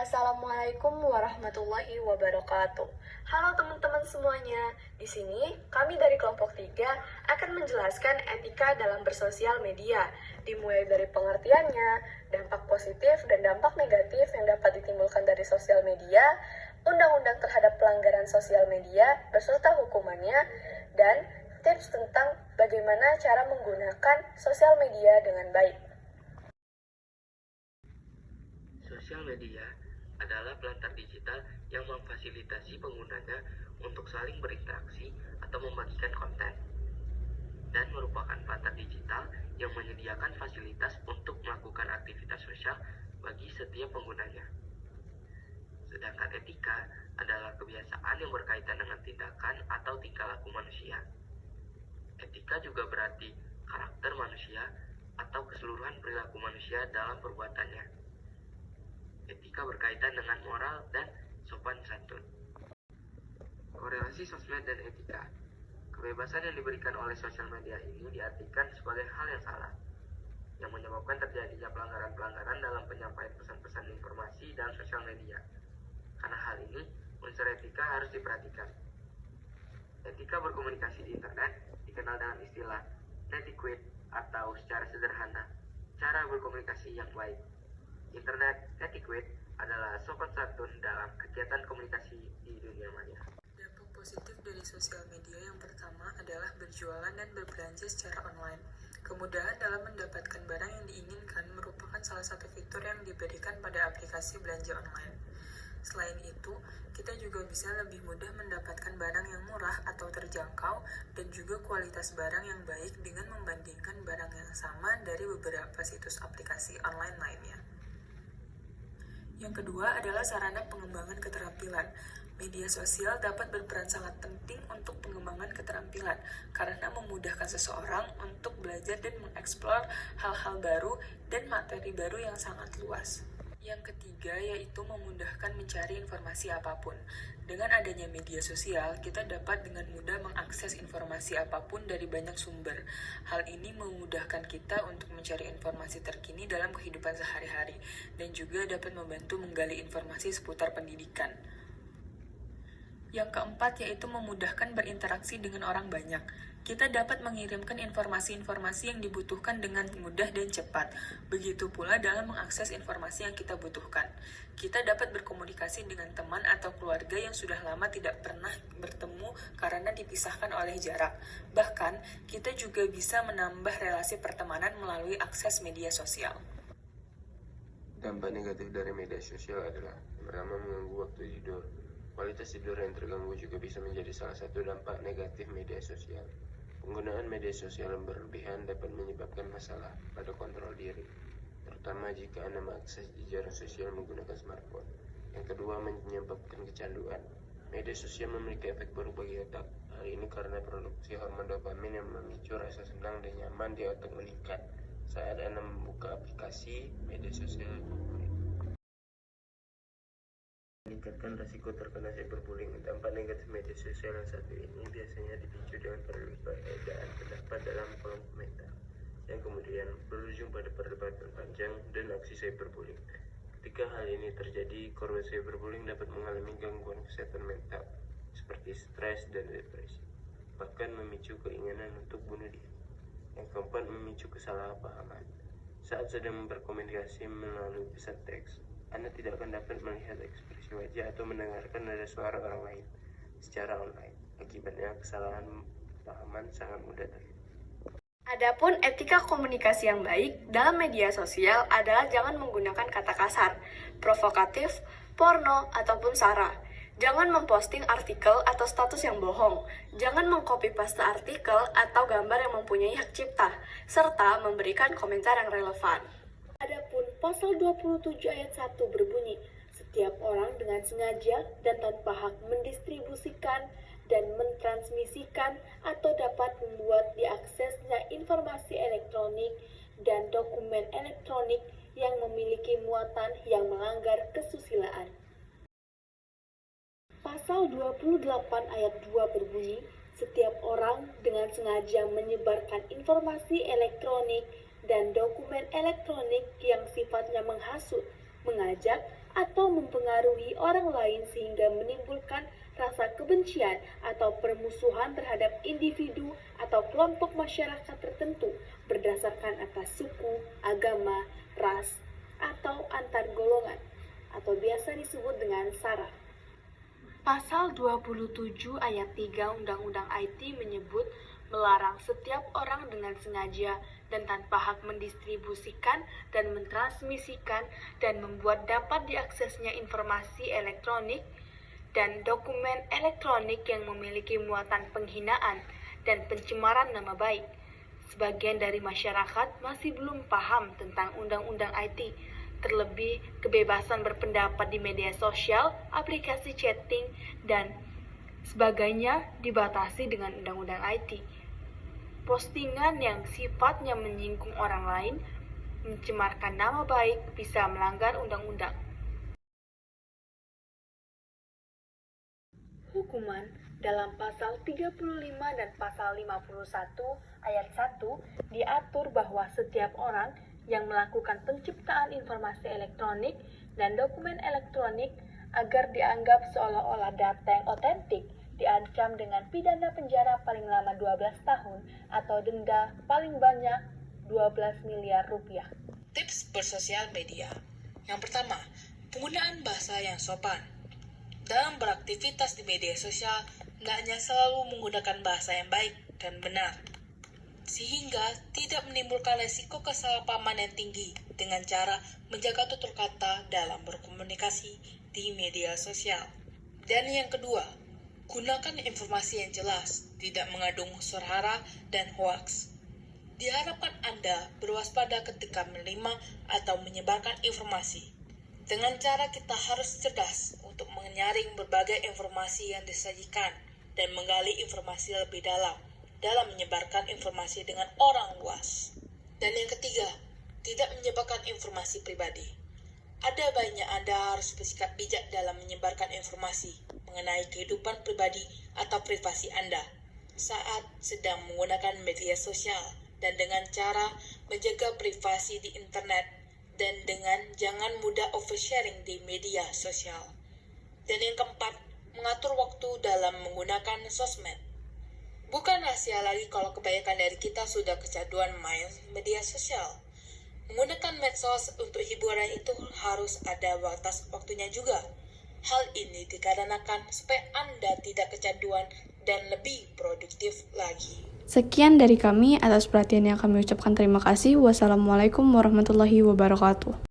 Assalamualaikum warahmatullahi wabarakatuh. Halo teman-teman semuanya. Di sini kami dari kelompok 3 akan menjelaskan etika dalam bersosial media, dimulai dari pengertiannya, dampak positif dan dampak negatif yang dapat ditimbulkan dari sosial media, undang-undang terhadap pelanggaran sosial media beserta hukumannya, dan tips tentang bagaimana cara menggunakan sosial media dengan baik. Sosial media adalah pelantar digital yang memfasilitasi penggunanya untuk saling berinteraksi atau membagikan konten, dan merupakan pelantar digital yang menyediakan fasilitas untuk melakukan aktivitas sosial bagi setiap penggunanya. Sedangkan etika adalah kebiasaan yang berkaitan dengan tindakan atau tingkah laku manusia. Etika juga berarti karakter manusia atau keseluruhan perilaku manusia dalam perbuatannya. Etika berkaitan dengan moral dan sopan santun. Korelasi sosmed dan etika. Kebebasan yang diberikan oleh sosial media ini diartikan sebagai hal yang salah, yang menyebabkan terjadinya pelanggaran-pelanggaran dalam penyampaian pesan-pesan informasi dalam sosial media. Karena hal ini, unsur etika harus diperhatikan. Etika berkomunikasi di internet dikenal dengan istilah netiquette atau secara sederhana, cara berkomunikasi yang baik. Internet etiquette adalah sopan santun dalam kegiatan komunikasi di dunia maya. Dampak positif dari sosial media yang pertama adalah berjualan dan berbelanja secara online. Kemudahan dalam mendapatkan barang yang diinginkan merupakan salah satu fitur yang diberikan pada aplikasi belanja online. Selain itu, kita juga bisa lebih mudah mendapatkan barang yang murah atau terjangkau dan juga kualitas barang yang baik dengan membandingkan barang yang sama dari beberapa situs aplikasi online lainnya. Yang kedua adalah sarana pengembangan keterampilan. Media sosial dapat berperan sangat penting untuk pengembangan keterampilan karena memudahkan seseorang untuk belajar dan mengeksplor hal-hal baru dan materi baru yang sangat luas. Yang ketiga yaitu memudahkan mencari informasi apapun. Dengan adanya media sosial, kita dapat dengan mudah mengakses informasi apapun dari banyak sumber. Hal ini memudahkan kita untuk mencari informasi terkini dalam kehidupan sehari-hari dan juga dapat membantu menggali informasi seputar pendidikan. Yang keempat yaitu memudahkan berinteraksi dengan orang banyak. Kita dapat mengirimkan informasi-informasi yang dibutuhkan dengan mudah dan cepat. Begitu pula dalam mengakses informasi yang kita butuhkan. Kita dapat berkomunikasi dengan teman atau keluarga yang sudah lama tidak pernah bertemu karena dipisahkan oleh jarak. Bahkan, kita juga bisa menambah relasi pertemanan melalui akses media sosial. Dampak negatif dari media sosial adalah pertama, mengganggu waktu tidur. Kualitas tidur yang terganggu juga bisa menjadi salah satu dampak negatif media sosial. Penggunaan media sosial yang berlebihan dapat menyebabkan masalah pada kontrol diri, terutama jika Anda mengakses jejaring sosial menggunakan smartphone. Yang kedua, menyebabkan kecanduan. Media sosial memiliki efek buruk bagi otak. Hal ini karena produksi hormon dopamin yang memicu rasa senang dan nyaman di otak meningkat saat Anda membuka aplikasi media sosial favorit. Meningkatkan risiko terkena cyberbullying. Dampak negatif media sosial yang satu ini biasanya dipicu dengan perbedaan pendapat dalam kolom komentar, yang kemudian berujung pada perdebatan panjang dan aksi cyberbullying. Ketika hal ini terjadi, korban cyberbullying dapat mengalami gangguan kesehatan mental seperti stres dan depresi, bahkan memicu keinginan untuk bunuh diri. Yang keempat, memicu kesalahpahaman. Saat sedang berkomunikasi melalui pesan teks, Anda tidak akan dapat melihat ekspresi wajah atau mendengarkan nada suara orang lain secara online. Akibatnya, kesalahan pahaman sangat mudah terjadi. Adapun etika komunikasi yang baik dalam media sosial adalah jangan menggunakan kata kasar, provokatif, porno, ataupun sara. Jangan memposting artikel atau status yang bohong. Jangan mengcopy-paste artikel atau gambar yang mempunyai hak cipta, serta memberikan komentar yang relevan. Adapun pasal 27 ayat 1 berbunyi, setiap orang dengan sengaja dan tanpa hak mendistribusikan dan mentransmisikan atau dapat membuat diaksesnya informasi elektronik dan dokumen elektronik yang memiliki muatan yang melanggar kesusilaan. Pasal 28 ayat 2 berbunyi, setiap orang dengan sengaja menyebarkan informasi elektronik dan dokumen elektronik yang sifatnya menghasut, mengajak, atau mempengaruhi orang lain sehingga menimbulkan rasa kebencian atau permusuhan terhadap individu atau kelompok masyarakat tertentu berdasarkan atas suku, agama, ras, atau antar golongan, atau biasa disebut dengan SARA. Pasal 27 ayat 3 Undang-Undang IT menyebut melarang setiap orang dengan sengaja dan tanpa hak mendistribusikan dan mentransmisikan dan membuat dapat diaksesnya informasi elektronik dan dokumen elektronik yang memiliki muatan penghinaan dan pencemaran nama baik. Sebagian dari masyarakat masih belum paham tentang Undang-Undang IT, terlebih kebebasan berpendapat di media sosial, aplikasi chatting, dan sebagainya dibatasi dengan Undang-Undang IT. Postingan yang sifatnya menyinggung orang lain, mencemarkan nama baik, bisa melanggar undang-undang. Hukuman dalam pasal 35 dan pasal 51 ayat 1 diatur bahwa setiap orang yang melakukan penciptaan informasi elektronik dan dokumen elektronik agar dianggap seolah-olah data yang otentik diancam dengan pidana penjara paling lama 12 tahun atau denda paling banyak 12 miliar rupiah. Tips bersosial media. Yang pertama, penggunaan bahasa yang sopan. Dalam beraktivitas di media sosial, hendaknya selalu menggunakan bahasa yang baik dan benar, sehingga tidak menimbulkan resiko kesalahpahaman yang tinggi dengan cara menjaga tutur kata dalam berkomunikasi di media sosial. Dan yang kedua, gunakan informasi yang jelas, tidak mengandung unsur hara dan hoaks. Diharapkan Anda berwaspada ketika menerima atau menyebarkan informasi. Dengan cara kita harus cerdas untuk menyaring berbagai informasi yang disajikan dan menggali informasi lebih dalam menyebarkan informasi dengan orang luas. Dan yang ketiga, tidak menyebarkan informasi pribadi. Ada baiknya Anda harus bersikap bijak dalam menyebarkan informasi mengenai kehidupan pribadi atau privasi Anda saat sedang menggunakan media sosial, dan dengan cara menjaga privasi di internet dan dengan jangan mudah oversharing di media sosial. Dan yang keempat, mengatur waktu dalam menggunakan sosmed. Bukan rahasia lagi kalau kebanyakan dari kita sudah kecanduan main media sosial. Menggunakan medsos untuk hiburan itu harus ada batas waktunya juga. Hal ini dikarenakan supaya Anda tidak kecanduan dan lebih produktif lagi. Sekian dari kami, atas perhatiannya kami ucapkan terima kasih. Wassalamualaikum warahmatullahi wabarakatuh.